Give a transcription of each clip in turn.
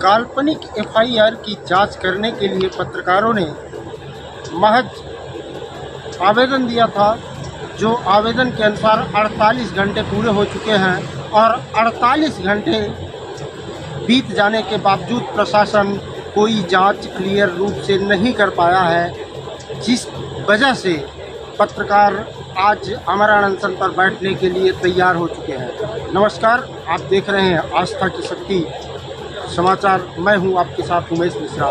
काल्पनिक एफआईआर की जांच करने के लिए पत्रकारों ने महज आवेदन दिया था, जो आवेदन के अनुसार 48 घंटे पूरे हो चुके हैं और 48 घंटे बीत जाने के बावजूद प्रशासन कोई जांच क्लियर रूप से नहीं कर पाया है, जिस वजह से पत्रकार आज अमरण अनशन पर बैठने के लिए तैयार हो चुके हैं। नमस्कार, आप देख रहे हैं आस्था की शक्ति समाचार। मैं हूं आपके साथ उमेश मिश्रा।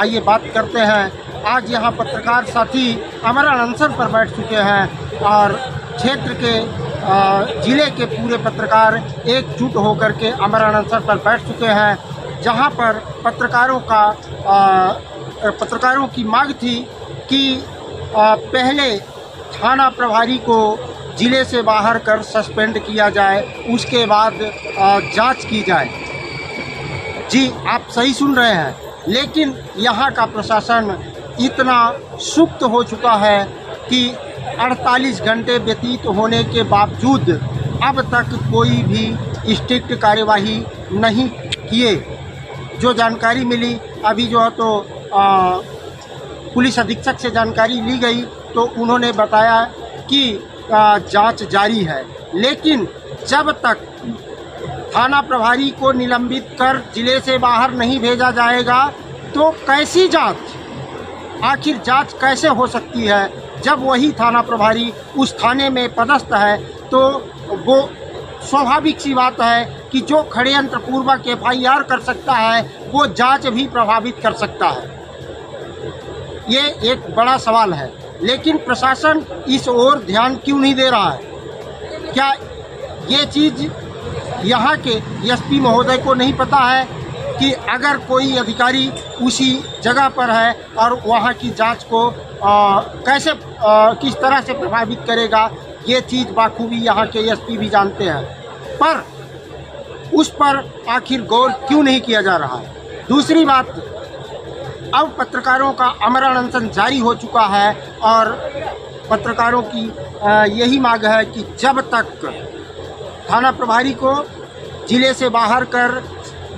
आइए बात करते हैं। आज यहां पत्रकार साथी अमरण अनशन पर बैठ चुके हैं और क्षेत्र के जिले के पूरे पत्रकार एकजुट होकर के अमरण अनशन पर बैठ चुके हैं, जहां पर पत्रकारों की मांग थी कि पहले थाना प्रभारी को जिले से बाहर कर सस्पेंड किया जाए, उसके बाद जांच की जाए। जी, आप सही सुन रहे हैं, लेकिन यहाँ का प्रशासन इतना सुस्त हो चुका है कि 48 घंटे व्यतीत होने के बावजूद अब तक कोई भी स्ट्रिक्ट कार्यवाही नहीं किए। जो जानकारी मिली अभी जो है तो पुलिस अधीक्षक से जानकारी ली गई, तो उन्होंने बताया कि जांच जारी है, लेकिन जब तक थाना प्रभारी को निलंबित कर जिले से बाहर नहीं भेजा जाएगा तो कैसी जांच, आखिर जांच कैसे हो सकती है? जब वही थाना प्रभारी उस थाने में पदस्थ है तो वो स्वाभाविक सी बात है कि जो षड्यंत्र पूर्वक एफआईआर कर सकता है वो जांच भी प्रभावित कर सकता है। ये एक बड़ा सवाल है, लेकिन प्रशासन इस ओर ध्यान क्यों नहीं दे रहा है? क्या ये चीज़ यहाँ के एसपी महोदय को नहीं पता है कि अगर कोई अधिकारी उसी जगह पर है और वहाँ की जांच को किस तरह से प्रभावित करेगा? ये चीज़ बाखूबी यहाँ के एसपी भी जानते हैं, पर उस पर आखिर गौर क्यों नहीं किया जा रहा है? दूसरी बात, अब पत्रकारों का अमरण अनशन जारी हो चुका है और पत्रकारों की यही मांग है कि जब तक थाना प्रभारी को जिले से बाहर कर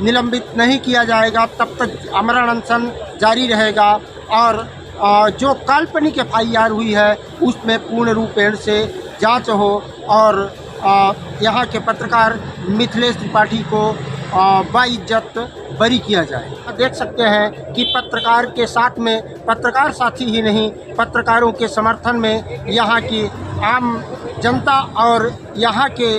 निलंबित नहीं किया जाएगा तब तक अमरण अनशन जारी रहेगा और जो काल्पनिक एफआईआर हुई है उसमें पूर्ण रूपेण से जांच हो और यहाँ के पत्रकार मिथिलेश त्रिपाठी को बाइज्जत बरी किया जाए। देख सकते हैं कि पत्रकार के साथ में पत्रकार साथी ही नहीं, पत्रकारों के समर्थन में यहाँ की आम जनता और यहाँ के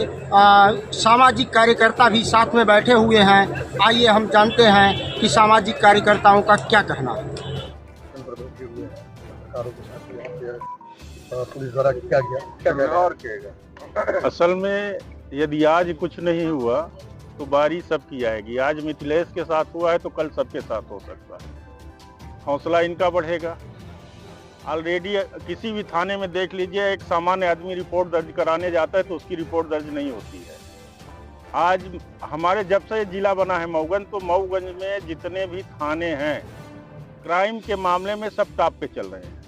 सामाजिक कार्यकर्ता भी साथ में बैठे हुए हैं। आइए हम जानते हैं कि सामाजिक कार्यकर्ताओं का क्या कहना है। पुलिस द्वारा क्या और कहेगा? असल में यदि आज कुछ नहीं हुआ तो बारी सबकी आएगी। आज मिथिलेश के साथ हुआ है तो कल सबके साथ हो सकता है। हौसला इनका बढ़ेगा। ऑलरेडी किसी भी थाने में देख लीजिए, एक सामान्य आदमी रिपोर्ट दर्ज कराने जाता है तो उसकी रिपोर्ट दर्ज नहीं होती है। आज हमारे जब से जिला बना है मऊगंज, तो मऊगंज में जितने भी थाने हैं क्राइम के मामले में सब टॉप पे चल रहे हैं।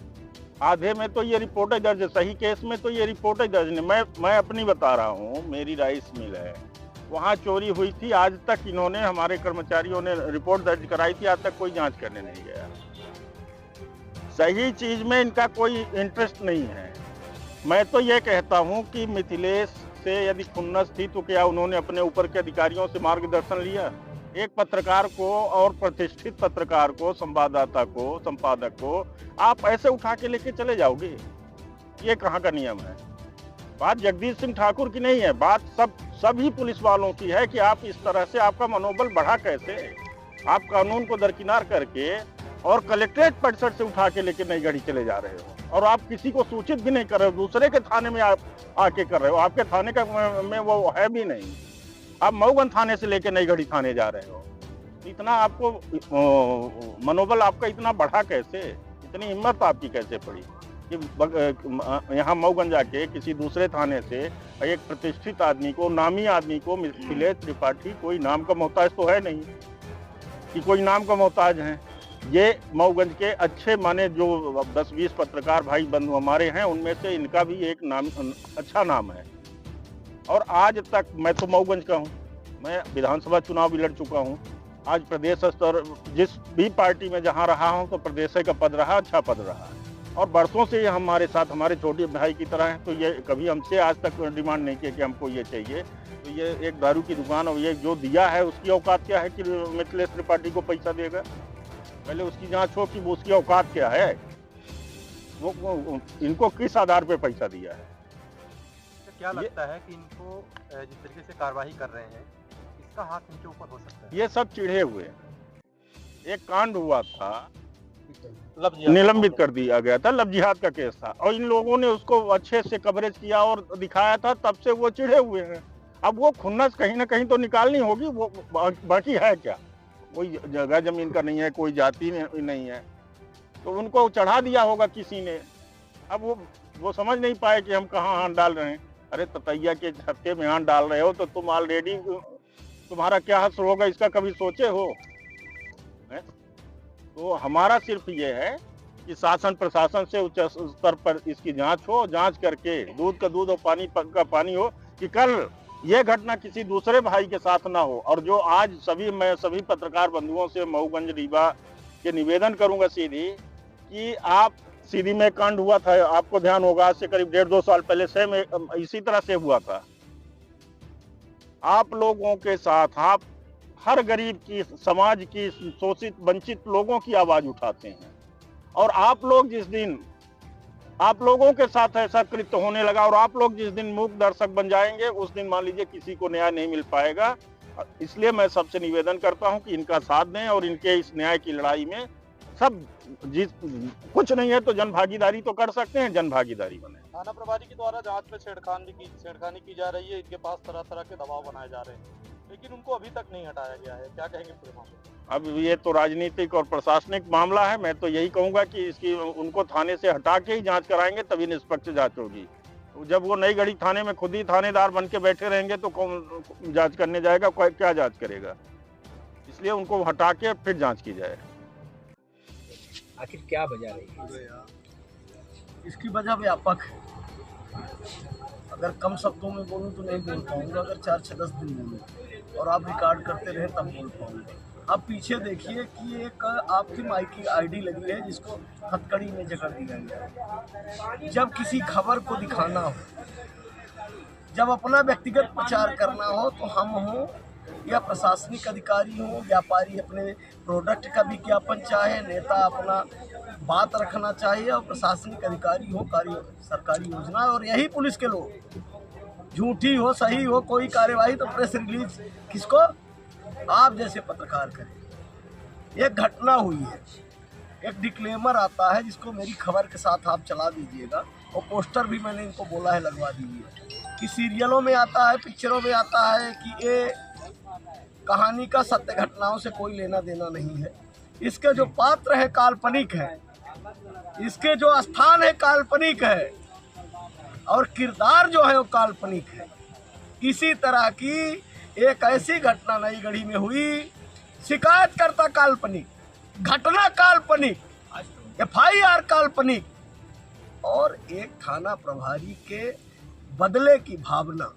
आधे में तो ये रिपोर्टें दर्ज है, सही केस में तो ये रिपोर्टें दर्ज नहीं। मैं अपनी बता रहा हूँ, मेरी राइस मिल है, वहाँ चोरी हुई थी, आज तक इन्होंने, हमारे कर्मचारियों ने रिपोर्ट दर्ज कराई थी, आज तक कोई जांच करने नहीं गया। सही चीज में इनका कोई इंटरेस्ट नहीं है। मैं तो ये कहता हूँ कि मिथिलेश से यदि खुन्नस थी तो क्या उन्होंने अपने ऊपर के अधिकारियों से मार्गदर्शन लिया? एक पत्रकार को और प्रतिष्ठित पत्रकार को, संवाददाता को, संपादक को आप ऐसे उठा के लेके चले जाओगे? ये कहाँ का नियम है? बात जगदीश सिंह ठाकुर की नहीं है, बात सभी पुलिस वालों की है कि आप इस तरह से, आपका मनोबल बढ़ा कैसे? आप कानून को दरकिनार करके और कलेक्ट्रेट परिसर से उठा के लेके नई गढ़ी चले जा रहे हो और आप किसी को सूचित भी नहीं कर रहे हो, दूसरे के थाने में आप आके कर रहे हो। आपके थाने का में वो है भी नहीं, आप मऊगंज थाने से लेके नई गढ़ी थाने जा रहे हो। इतना आपको मनोबल आपका इतना बढ़ा कैसे? इतनी हिम्मत आपकी कैसे पड़ी कि यहाँ मऊगंज जाके किसी दूसरे थाने से एक प्रतिष्ठित आदमी को, नामी आदमी को, मिथिलेश त्रिपाठी कोई नाम का मोहताज तो है नहीं कि कोई नाम का मोहताज है। ये मऊगंज के अच्छे माने जो 10-20 पत्रकार भाई बंधु हमारे हैं, उनमें से इनका भी एक नाम, अच्छा नाम है। और आज तक मैं तो मऊगंज का हूँ, मैं विधानसभा चुनाव भी लड़ चुका हूँ, आज प्रदेश स्तर जिस भी पार्टी में जहाँ रहा हूँ तो प्रदेश का पद रहा, अच्छा पद रहा है और बरसों से ये हमारे साथ हमारे छोटे भाई की तरह है। तो ये कभी हमसे आज तक डिमांड नहीं किया कि हमको ये चाहिए। तो ये एक दारू की दुकान और ये जो दिया है उसकी औकात क्या है कि मिथिलेश त्रिपाठी को पैसा देगा? पहले उसकी जांच हो कि वो उसकी औकात क्या है, वो इनको किस आधार पे पैसा दिया है। तो क्या लगता है कि इनको जिस तरीके से कार्रवाई कर रहे हैं इसका हाथ इनके ऊपर हो सकता है? ये सब चिढ़े हुए हैं। एक कांड हुआ था, निलंबित कर दिया गया था, लव जिहाद का केस था और इन लोगों ने उसको अच्छे से कवरेज किया और दिखाया था, तब से वो चिढ़े हुए हैं। अब वो खुन्नस कहीं ना कहीं तो निकालनी होगी। वो बाकी है क्या? कोई जगह जमीन का नहीं है, कोई जाति नहीं है, तो उनको चढ़ा दिया होगा किसी ने। अब वो समझ नहीं पाए कि हम कहाँ हाथ डाल रहे हैं। अरे ततैया के छत्ते में हाथ डाल रहे हो तो तुम ऑलरेडी, तुम्हारा क्या हश्र होगा इसका कभी सोचे हो? तो हमारा सिर्फ ये है कि शासन प्रशासन से उच्च स्तर पर इसकी जांच हो, जांच करके दूध का दूध और पानी का पानी हो कि कल ये घटना किसी दूसरे भाई के साथ ना हो। और जो आज मैं सभी पत्रकार बंधुओं से मऊगंज रीवा के निवेदन करूंगा सीधी कि आप सीधी में कांड हुआ था, आपको ध्यान होगा, आज से करीब 1.5-2 साल पहले सेम इसी तरह से हुआ था। आप लोगों के साथ आप हर गरीब की, समाज की, शोषित वंचित लोगों की आवाज उठाते हैं और आप लोग जिस दिन आप लोगों के साथ ऐसा कृत्य होने लगा और आप लोग जिस दिन मूक दर्शक बन जाएंगे उस दिन मान लीजिए किसी को न्याय नहीं मिल पाएगा। इसलिए मैं सबसे निवेदन करता हूं कि इनका साथ दें और इनके इस न्याय की लड़ाई में सब कुछ नहीं है तो जन भागीदारी तो कर सकते हैं, जन भागीदारी बने। थाना प्रभारी के द्वारा जांच में छेड़खानी की जा रही है, इनके पास तरह तरह के दबाव बनाए जा रहे हैं, लेकिन उनको अभी तक नहीं हटाया गया है। क्या कहेंगे पूरे मामले? अब ये तो राजनीतिक और प्रशासनिक मामला है। मैं तो यही कहूंगा कि इसकी उनको थाने से हटा के ही जांच कराएंगे, तभी निष्पक्ष जांच होगी। जब वो नई गढ़ी थाने में खुद ही थानेदार बन के बैठे रहेंगे तो कौन जांच करने जाएगा? क्या जांच करेगा? इसलिए उनको हटा के फिर जांच की जाए। आखिर क्या वजह रही है? इसकी वजह व्यापक है। अगर कम शब्दों में बोलूं तो नहीं बोल पाऊंगा, अगर 4-6-10 दिन बोलूं और आप रिकॉर्ड करते रहे तब बोल पाऊंगा। अब पीछे देखिए कि एक आपकी माइक की आईडी लगी है जिसको हथकड़ी में जकड़ दिया गया है। जब किसी खबर को दिखाना हो, जब अपना व्यक्तिगत प्रचार करना हो तो हम हों या प्रशासनिक अधिकारी हों, व्यापारी अपने प्रोडक्ट का विज्ञापन चाहे, नेता अपना बात रखना चाहिए और प्रशासनिक अधिकारी हो सरकारी योजना, और यही पुलिस के लोग झूठी हो सही हो कोई कार्यवाही तो प्रेस रिलीज किसको? आप जैसे पत्रकार करें। एक घटना हुई है, एक डिक्लेमर आता है जिसको मेरी खबर के साथ आप चला दीजिएगा और पोस्टर भी मैंने इनको बोला है लगवा दीजिए कि सीरियलों में आता है, पिक्चरों में आता है कि ये कहानी का सत्य घटनाओं से कोई लेना देना नहीं है। इसके जो पात्र है काल्पनिक है, इसके जो स्थान है काल्पनिक है और किरदार जो है वो काल्पनिक है। इसी तरह की एक ऐसी घटना नई गढ़ी में हुई, शिकायतकर्ता काल्पनिक, घटना काल्पनिक, FIR काल्पनिक और एक थाना प्रभारी के बदले की भावना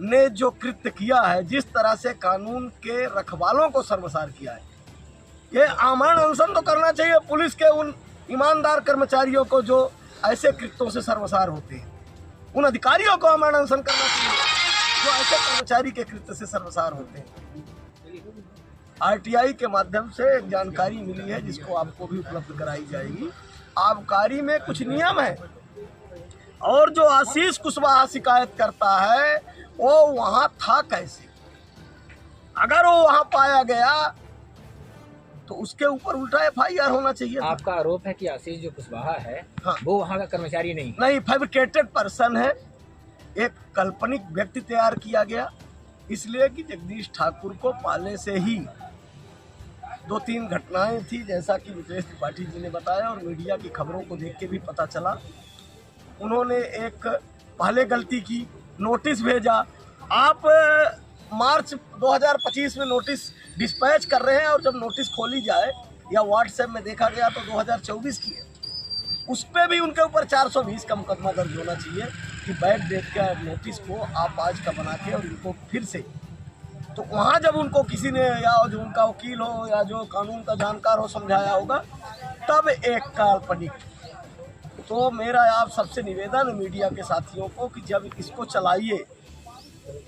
ने जो कृत्य किया है, जिस तरह से कानून के रखवालों को शर्मसार किया है, ये आमरण अनशन तो करना चाहिए पुलिस के उन ईमानदार कर्मचारियों को जो ऐसे कृत्यों से शर्मसार होते हैं। उन अधिकारियों को आमरण अनशन करना चाहिए जो ऐसे कर्मचारी के कृत्य से शर्मसार होते हैं। RTI के माध्यम से एक जानकारी मिली है जिसको आपको भी उपलब्ध कराई जाएगी। आबकारी में कुछ नियम है और जो आशीष कुशवाहा शिकायत करता है वो वहाँ था कैसे? अगर वो वहाँ पाया गया तो उसके ऊपर उल्टा FIR होना चाहिए। आपका आरोप है कि आशीष जो कुशवाहा है हाँ, वो वहाँ का कर्मचारी नहीं फैब्रिकेटेड पर्सन है, एक काल्पनिक व्यक्ति तैयार किया गया इसलिए कि जगदीश ठाकुर को पहले से ही 2-3 घटनाएं थी, जैसा कि मिथिलेश त्रिपाठी जी ने बताया और मीडिया की खबरों को देख के भी पता चला। उन्होंने एक पहले गलती की, नोटिस भेजा। आप मार्च 2025 में नोटिस डिस्पैच कर रहे हैं और जब नोटिस खोली जाए या व्हाट्सएप में देखा गया तो 2024 की है। उस पर भी उनके ऊपर 420 का मुकदमा दर्ज होना चाहिए कि बैड डेट का नोटिस को आप आज का बना के और इनको फिर से तो वहाँ जब उनको किसी ने या जो उनका वकील हो या जो कानून का जानकार हो समझाया होगा, तब एक काल्पनिक। तो मेरा आप सबसे निवेदन है मीडिया के साथियों को कि जब इसको चलाइए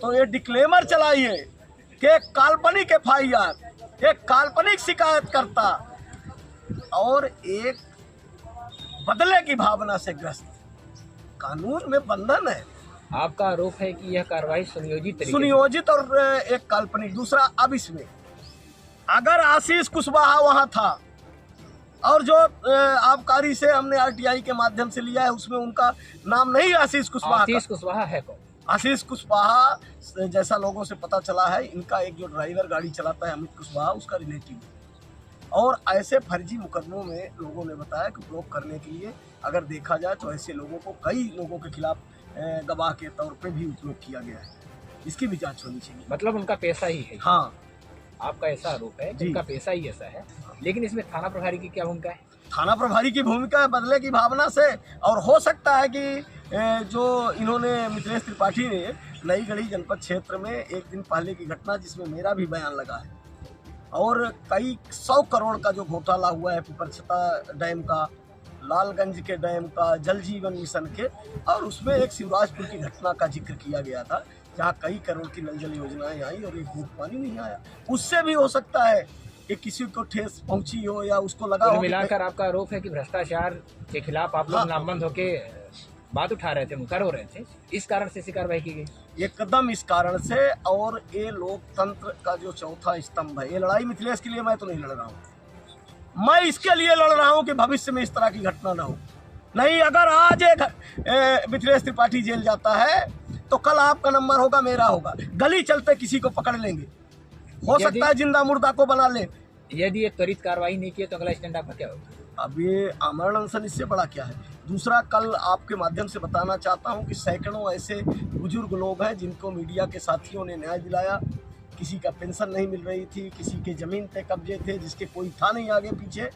तो ये डिक्लेमर चलाइए कि एक काल्पनिक FIR, एक काल्पनिक शिकायतकर्ता और एक बदले की भावना से ग्रस्त। कानून में बंधन है। आपका आरोप है कि यह कार्रवाई सुनियोजित और एक काल्पनिक। दूसरा, अब इसमें अगर आशीष कुशवाहा वहां था और जो आबकारी से हमने RTI के माध्यम से लिया है उसमें उनका नाम नहीं आशीष कुशवाहा है कौन? आशीष कुशवाहा जैसा लोगों से पता चला है, इनका एक जो ड्राइवर गाड़ी चलाता है अमित कुशवाहा, उसका रिलेटिव। और ऐसे फर्जी मुकदमों में लोगों ने बताया कि ब्लॉक करने के लिए अगर देखा जाए तो ऐसे लोगों को कई लोगों के खिलाफ गवाह के तौर पे भी उपयोग किया गया है। इसकी भी जांच होनी चाहिए। मतलब उनका पैसा ही है। हाँ, आपका ऐसा आरोप है कि उनका पैसा ही ऐसा है। लेकिन इसमें थाना प्रभारी की क्या भूमिका है? थाना प्रभारी की भूमिका है बदले की भावना से। और हो सकता है कि जो इन्होंने मिथिलेश त्रिपाठी ने नई गढ़ी जनपद क्षेत्र में एक दिन पहले की घटना, जिसमें मेरा भी बयान लगा है, और कई 100 करोड़ का जो घोटाला हुआ है पिपरछता डैम का, लालगंज के डैम का, जल जीवन मिशन के, और उसमें एक शिवराजपुर की घटना का जिक्र किया गया था जहाँ कई करोड़ की नल जल योजनाएं आई और एक बूंद पानी नहीं आया। उससे भी हो सकता है कि किसी को ठेस पहुंची हो या उसको लगा हो। मिलाकर आपका आरोप है कि भ्रष्टाचार के खिलाफ आप लोग नामबंद होके बात उठा रहे थे, मुकर हो रहे थे, इस कारण से कार्रवाई की गई। ये कदम इस कारण से, और ये लोकतंत्र का जो चौथा स्तंभ है। ये लड़ाई मिथिलेश के लिए मैं तो नहीं लड़ रहा हूँ, मैं इसके लिए लड़ रहा हूँ कि भविष्य में इस तरह की घटना ना हो। नहीं, अगर आज एक मिथिलेश त्रिपाठी जेल जाता है तो कल आपका नंबर होगा, मेरा होगा। गली चलते किसी को पकड़ लेंगे, हो सकता है जिंदा मुर्दा को बना ले। यदि ये त्वरित कार्रवाई नहीं की तो अगला स्टैंड आपका क्या होगा? अब ये आमरण अनशन इससे बड़ा क्या है। दूसरा, कल आपके माध्यम से बताना चाहता हूं कि सैकड़ों ऐसे बुजुर्ग लोग हैं जिनको मीडिया के साथियों ने न्याय दिलाया। किसी का पेंशन नहीं मिल रही थी, किसी के ज़मीन पे कब्जे थे जिसके कोई था नहीं आगे पीछे,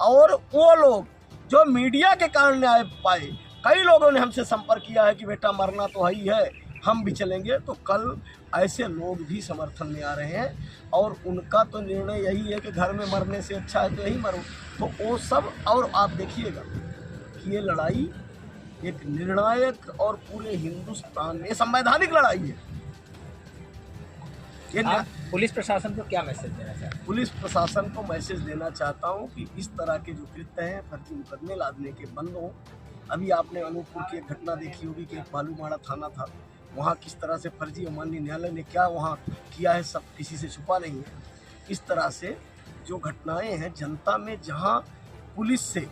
और वो लोग जो मीडिया के कारण न्याय पाए। कई लोगों ने हमसे संपर्क किया है कि बेटा मरना तो ही है, हम भी चलेंगे। तो कल ऐसे लोग भी समर्थन में आ रहे हैं और उनका तो निर्णय यही है कि घर में मरने से अच्छा है तो यही मरो। तो वो सब, और आप देखिएगा कि ये लड़ाई एक निर्णायक और पूरे हिंदुस्तान में संवैधानिक लड़ाई है। आप पुलिस प्रशासन को क्या मैसेज देना चाहते हैं? पुलिस प्रशासन को मैसेज देना चाहता हूं कि इस तरह के जो कृत्य हैं, फर्जी मुकदमे लादने के, बंद हों। अभी आपने अनूपपुर की एक घटना देखी होगी कि एक बालूमाड़ा थाना था, वहाँ किस तरह से फर्जी, माननीय न्यायालय ने क्या वहाँ किया है, सब किसी से छुपा नहीं है। इस तरह से जो घटनाएं हैं जनता में, जहाँ पुलिस से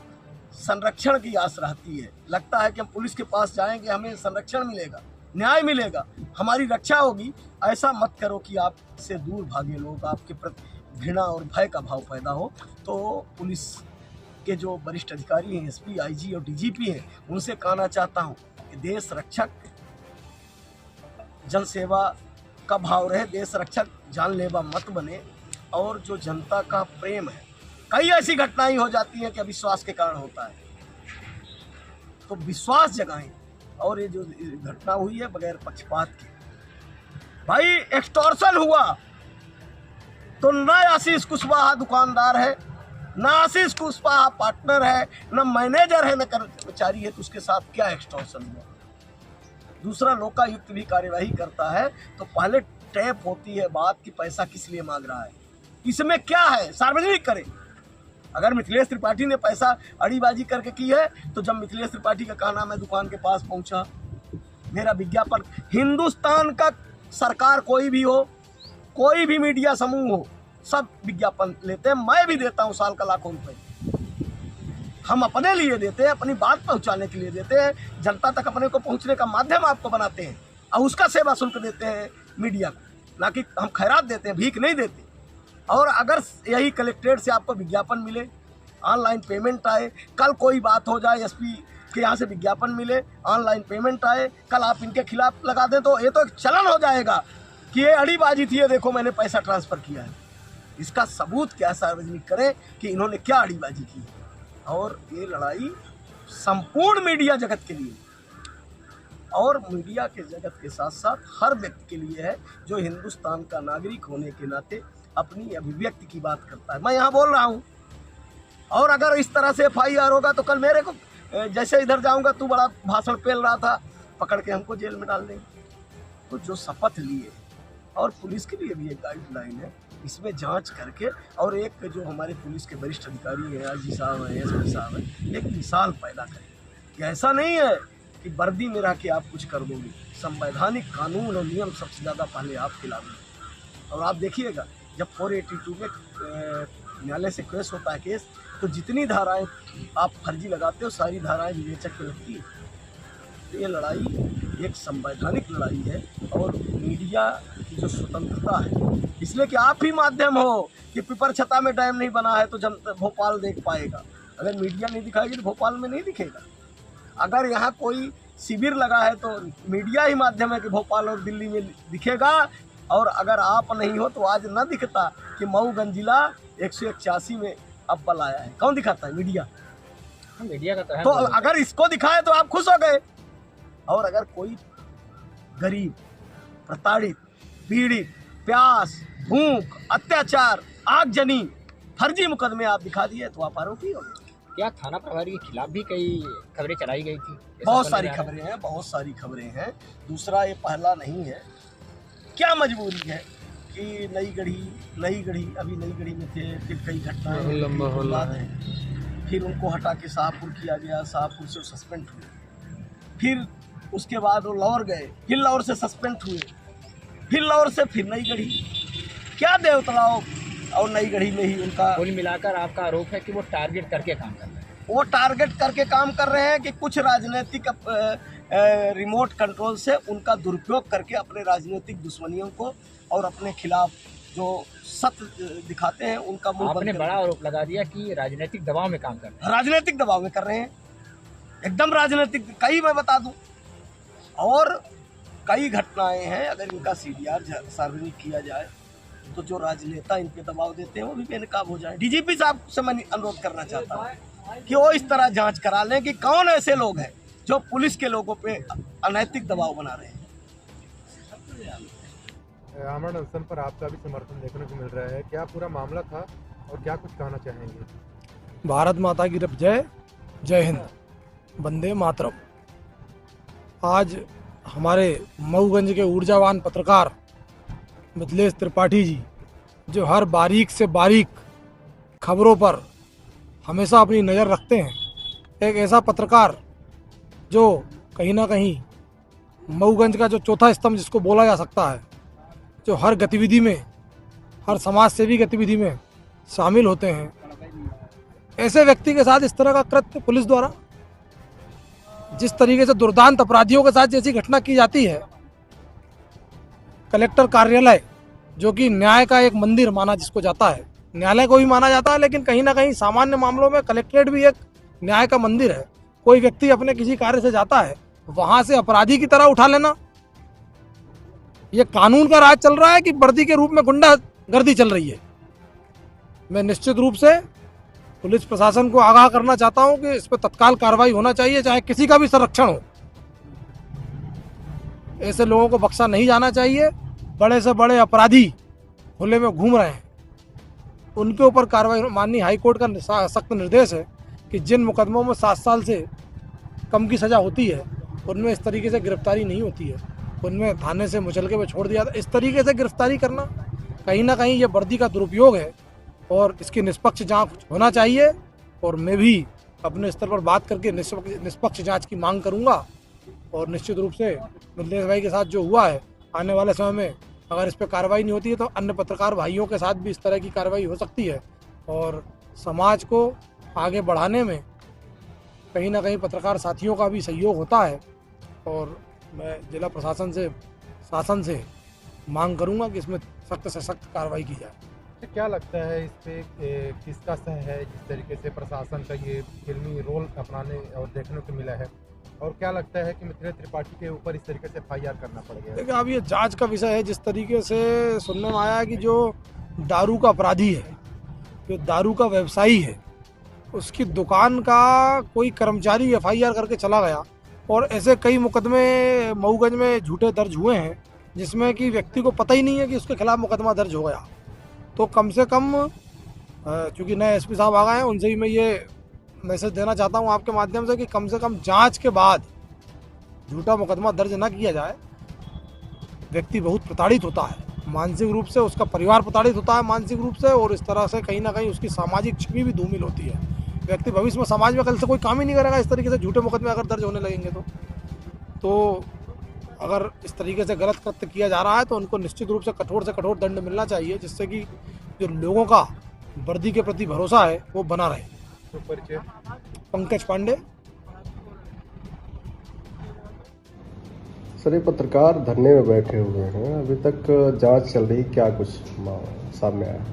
संरक्षण की आस रहती है, लगता है कि हम पुलिस के पास जाएंगे हमें संरक्षण मिलेगा, न्याय मिलेगा, हमारी रक्षा होगी, ऐसा मत करो कि आपसे दूर भागे लोग, आपके प्रति घृणा और भय का भाव पैदा हो। तो पुलिस के जो वरिष्ठ अधिकारी हैं, SP, IG और DGP हैं, उनसे कहना चाहता हूँ कि देश रक्षक जनसेवा का भाव रहे, देश रक्षक जानलेवा मत बने। और जो जनता का प्रेम है, कई ऐसी घटनाएं हो जाती हैं कि अविश्वास के कारण होता है, तो विश्वास जगाएं। और ये जो घटना हुई है बगैर पक्षपात के, भाई एक्सटॉर्शन हुआ तो न आशीष कुशवाहा दुकानदार है, न आशीष कुशवाहा पार्टनर है, न मैनेजर है, न कर्मचारी है, तो उसके साथ क्या एक्सटॉर्शन हुआ। दूसरा, लोकायुक्त भी कार्यवाही करता है तो पहले टैप होती है बात कि पैसा किस लिए मांग रहा है, इसमें क्या है, सार्वजनिक करें। अगर मिथिलेश त्रिपाठी ने पैसा अड़ीबाजी करके की है, तो जब मिथिलेश त्रिपाठी का कहना मैं दुकान के पास पहुंचा, मेरा विज्ञापन, हिंदुस्तान का सरकार कोई भी हो, कोई भी मीडिया समूह हो, सब विज्ञापन लेते हैं, मैं भी देता हूं साल का लाखों रुपए। हम अपने लिए देते हैं, अपनी बात पहुंचाने के लिए देते हैं, जनता तक अपने को पहुंचने का माध्यम आपको बनाते हैं, और उसका सेवा शुल्क देते हैं मीडिया को, ना कि हम खैरात देते हैं, भीख नहीं देते। और अगर यही कलेक्ट्रेट से आपको विज्ञापन मिले, ऑनलाइन पेमेंट आए, कल कोई बात हो जाए, SP के यहाँ से विज्ञापन मिले, ऑनलाइन पेमेंट आए, कल आप इनके खिलाफ लगा दें, तो ये तो एक चलन हो जाएगा कि ये अड़ीबाजी थी, ये देखो मैंने पैसा ट्रांसफ़र किया है। इसका सबूत क्या सार्वजनिक करें कि इन्होंने क्या अड़ीबाजी की है। और ये लड़ाई संपूर्ण मीडिया जगत के लिए, और मीडिया के जगत के साथ साथ हर व्यक्ति के लिए है जो हिंदुस्तान का नागरिक होने के नाते अपनी अभिव्यक्ति की बात करता है। मैं यहाँ बोल रहा हूँ, और अगर इस तरह से FIR होगा तो कल मेरे को, जैसे इधर जाऊँगा तू बड़ा भाषण पेल रहा था, पकड़ के हमको जेल में डाल देंगे। तो जो शपथ लिए, और पुलिस के लिए भी एक गाइडलाइन है, इसमें जांच करके, और एक जो हमारे पुलिस के वरिष्ठ अधिकारी हैं, IG साहब हैं, SP साहब हैं, एक मिसाल पैदा करें कि ऐसा नहीं है कि वर्दी में रह के आप कुछ कर दोगे। संवैधानिक कानून और नियम सबसे ज़्यादा पहले आपके लागू हैं। और आप देखिएगा जब 482 में न्यायालय से केस होता है केस, तो जितनी धाराएं आप फर्जी लगाते हो सारी धाराएं विवेचक पे लगती है। तो ये लड़ाई एक संवैधानिक लड़ाई है और मीडिया की जो स्वतंत्रता है, इसलिए कि आप ही माध्यम हो कि पिपर छता में डैम नहीं बना है तो जनता भोपाल देख पाएगा। अगर मीडिया नहीं दिखाएगी तो भोपाल में नहीं दिखेगा। अगर यहाँ कोई शिविर लगा है तो मीडिया ही माध्यम है कि भोपाल और दिल्ली में दिखेगा। और अगर आप नहीं हो तो आज न दिखता कि मऊ गंजिला 181 में अब बल आया है। कौन दिखाता है? मीडिया। मीडिया का तो अगर इसको दिखाए तो आप खुश हो गए। और अगर कोई गरीब, प्रताड़ित, पीड़ित, प्यास, भूख, अत्याचार, आगजनी, फर्जी मुकदमे आप दिखा दिए तो आप आरोपी हो गए। क्या थाना प्रभारी के खिलाफ भी कई खबरें चलाई गई थी? बहुत सारी खबरें हैं, बहुत सारी खबरें हैं। दूसरा ये पहला नहीं है। क्या मजबूरी है कि नई गढ़ी अभी नई गढ़ी में थे, फिर कई घटनाएं हैं, फिर उनको हटा के शाहपुर किया गया, शाहपुर से सस्पेंड हुए, फिर उसके बाद वो लौर गए, फिर लौर से सस्पेंड हुए, फिर लौर से फिर नई गढ़ी। क्या देव तालाब और नई गढ़ी में ही उनका। कुल मिलाकर आपका आरोप है कि वो टारगेट करके काम कर रहे हैं। वो टारगेट करके काम कर रहे हैं कि कुछ राजनीतिक रिमोट कंट्रोल से उनका दुरुपयोग करके अपने राजनीतिक दुश्मनियों को और अपने खिलाफ जो सत्य दिखाते हैं उनका मुंह आपने बड़ा आरोप लगा दिया कि राजनीतिक दबाव में काम कर रहे हैं। राजनीतिक दबाव में कर रहे हैं, एकदम राजनीतिक। कई मैं बता दूं, और कई घटनाएं हैं। अगर इनका CDR सार्वजनिक किया जाए तो जो राजनेता इन पे दबाव देते हैं वो भी बेनकाब हो जाए। DGP साहब से मैं अनुरोध करना चाहता हूँ कि वो इस तरह जांच करा लें कि कौन ऐसे लोग हैं जो पुलिस के लोगों पे अनैतिक दबाव बना रहे हैं। आमरण अनशन पर आपका भी समर्थन देखने को मिल रहा है, क्या पूरा मामला था और क्या कुछ कहना चाहेंगे? भारत माता की जय, जय हिंद, वंदे मातरम। आज हमारे मऊगंज के ऊर्जावान पत्रकार मिथिलेश त्रिपाठी जी, जो हर बारीक से बारीक खबरों पर हमेशा अपनी नज़र रखते हैं, एक ऐसा पत्रकार जो कहीं ना कहीं मऊगंज का जो चौथा स्तंभ जिसको बोला जा सकता है, जो हर गतिविधि में, हर समाज सेवी गतिविधि में शामिल होते हैं, ऐसे व्यक्ति के साथ इस तरह का कृत्य पुलिस द्वारा, जिस तरीके से दुर्दांत अपराधियों के साथ जैसी घटना की जाती है, कलेक्टर कार्यालय जो कि न्याय का एक मंदिर माना जिसको जाता है, न्यायालय को भी माना जाता है, लेकिन कहीं ना कहीं सामान्य मामलों में कलेक्ट्रेट भी एक न्याय का मंदिर है। कोई व्यक्ति अपने किसी कार्य से जाता है, वहां से अपराधी की तरह उठा लेना, ये कानून का राज चल रहा है कि वर्दी के रूप में गुंडागर्दी चल रही है। मैं निश्चित रूप से पुलिस प्रशासन को आगाह करना चाहता हूं कि इस पर तत्काल कार्रवाई होना चाहिए, चाहे किसी का भी संरक्षण हो। ऐसे लोगों को बख्शा नहीं जाना चाहिए। बड़े से बड़े अपराधी खुले में घूम रहे हैं, उनके ऊपर कार्रवाई। माननीय हाईकोर्ट का सख्त निर्देश है कि जिन मुकदमों में 7 साल से कम की सज़ा होती है उनमें इस तरीके से गिरफ्तारी नहीं होती है, उनमें थाने से मुचलके में छोड़ दिया था। इस तरीके से गिरफ्तारी करना कहीं ना कहीं ये वर्दी का दुरुपयोग है और इसकी निष्पक्ष जांच होना चाहिए। और मैं भी अपने स्तर पर बात करके निष्पक्ष जांच की मांग करूंगा। और निश्चित रूप से मिथिलेश भाई के साथ जो हुआ है, आने वाले समय में अगर इस पर कार्रवाई नहीं होती है तो अन्य पत्रकार भाइयों के साथ भी इस तरह की कार्रवाई हो सकती है। और समाज को आगे बढ़ाने में कहीं ना कहीं पत्रकार साथियों का भी सहयोग होता है। और मैं जिला प्रशासन से, शासन से मांग करूंगा कि इसमें सख्त से सख्त कार्रवाई की जाए। क्या लगता है इस पे किसका सह है, जिस तरीके से प्रशासन का ये फिल्मी रोल अपनाने और देखने को मिला है, और क्या लगता है कि मिथिलेश त्रिपाठी के ऊपर इस तरीके से FIR करना पड़ गया? देखिए, अब ये जांच का विषय है। जिस तरीके से सुनने में आया है कि जो दारू का अपराधी है, जो दारू का व्यवसायी है, उसकी दुकान का कोई कर्मचारी FIR करके चला गया और ऐसे कई मुकदमे मऊगंज में झूठे दर्ज हुए हैं जिसमें कि व्यक्ति को पता ही नहीं है कि उसके खिलाफ मुकदमा दर्ज हो गया। तो कम से कम चूँकि नए एसपी साहब आ गए हैं, उनसे भी मैं ये मैसेज देना चाहता हूँ आपके माध्यम से कि कम से कम जांच के बाद झूठा मुकदमा दर्ज न किया जाए। व्यक्ति बहुत प्रताड़ित होता है मानसिक रूप से, उसका परिवार प्रताड़ित होता है मानसिक रूप से, और इस तरह से कहीं ना कहीं उसकी सामाजिक छवि भी धूमिल होती है। व्यक्ति भविष्य में समाज में कल से कोई काम ही नहीं करेगा इस तरीके से झूठे मुकदमे अगर दर्ज होने लगेंगे तो अगर इस तरीके से गलत कृत्य किया जा रहा है तो उनको निश्चित रूप से कठोर दंड मिलना चाहिए, जिससे कि जो लोगों का वर्दी के प्रति भरोसा है वो बना रहे। तो परिचय पंकज पांडे। सर, ये पत्रकार धरने में बैठे हुए हैं, अभी तक जांच चल रही, क्या कुछ सामने आया?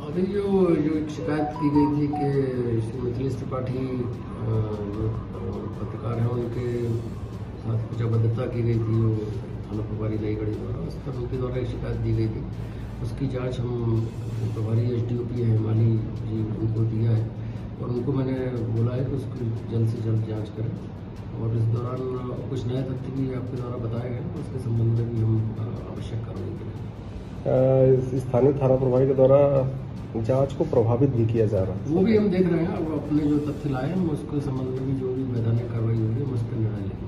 अभी जो एक शिकायत की गई थी कि श्री मिथिलेश त्रिपाठी पत्रकार हैं, उनके साथ कुछ अभद्रता की गई थी, वो थाना प्रभारी नईगढ़ी द्वारा, उस पर उनके द्वारा एक शिकायत दी गई थी। उसकी जांच हम प्रभारी SDOP है हिमाली जी उनको दिया है, और उनको मैंने बोला है कि उसकी जल्द से जल्द जाँच करें, और इस दौरान कुछ नए तथ्य भी आपके द्वारा बताए गए तो उसके संबंध में भी हम आवश्यक कार्रवाई करेंगे। स्थानीय थाना प्रभारी के द्वारा जांच को प्रभावित भी किया जा रहा है, वो भी हम देख रहे हैं। अब अपने जो तथ्य लाए हैं हम उसके संबंध में भी जो भी वैधानिक कार्रवाई होगी हम उस पर निर्णय लेंगे।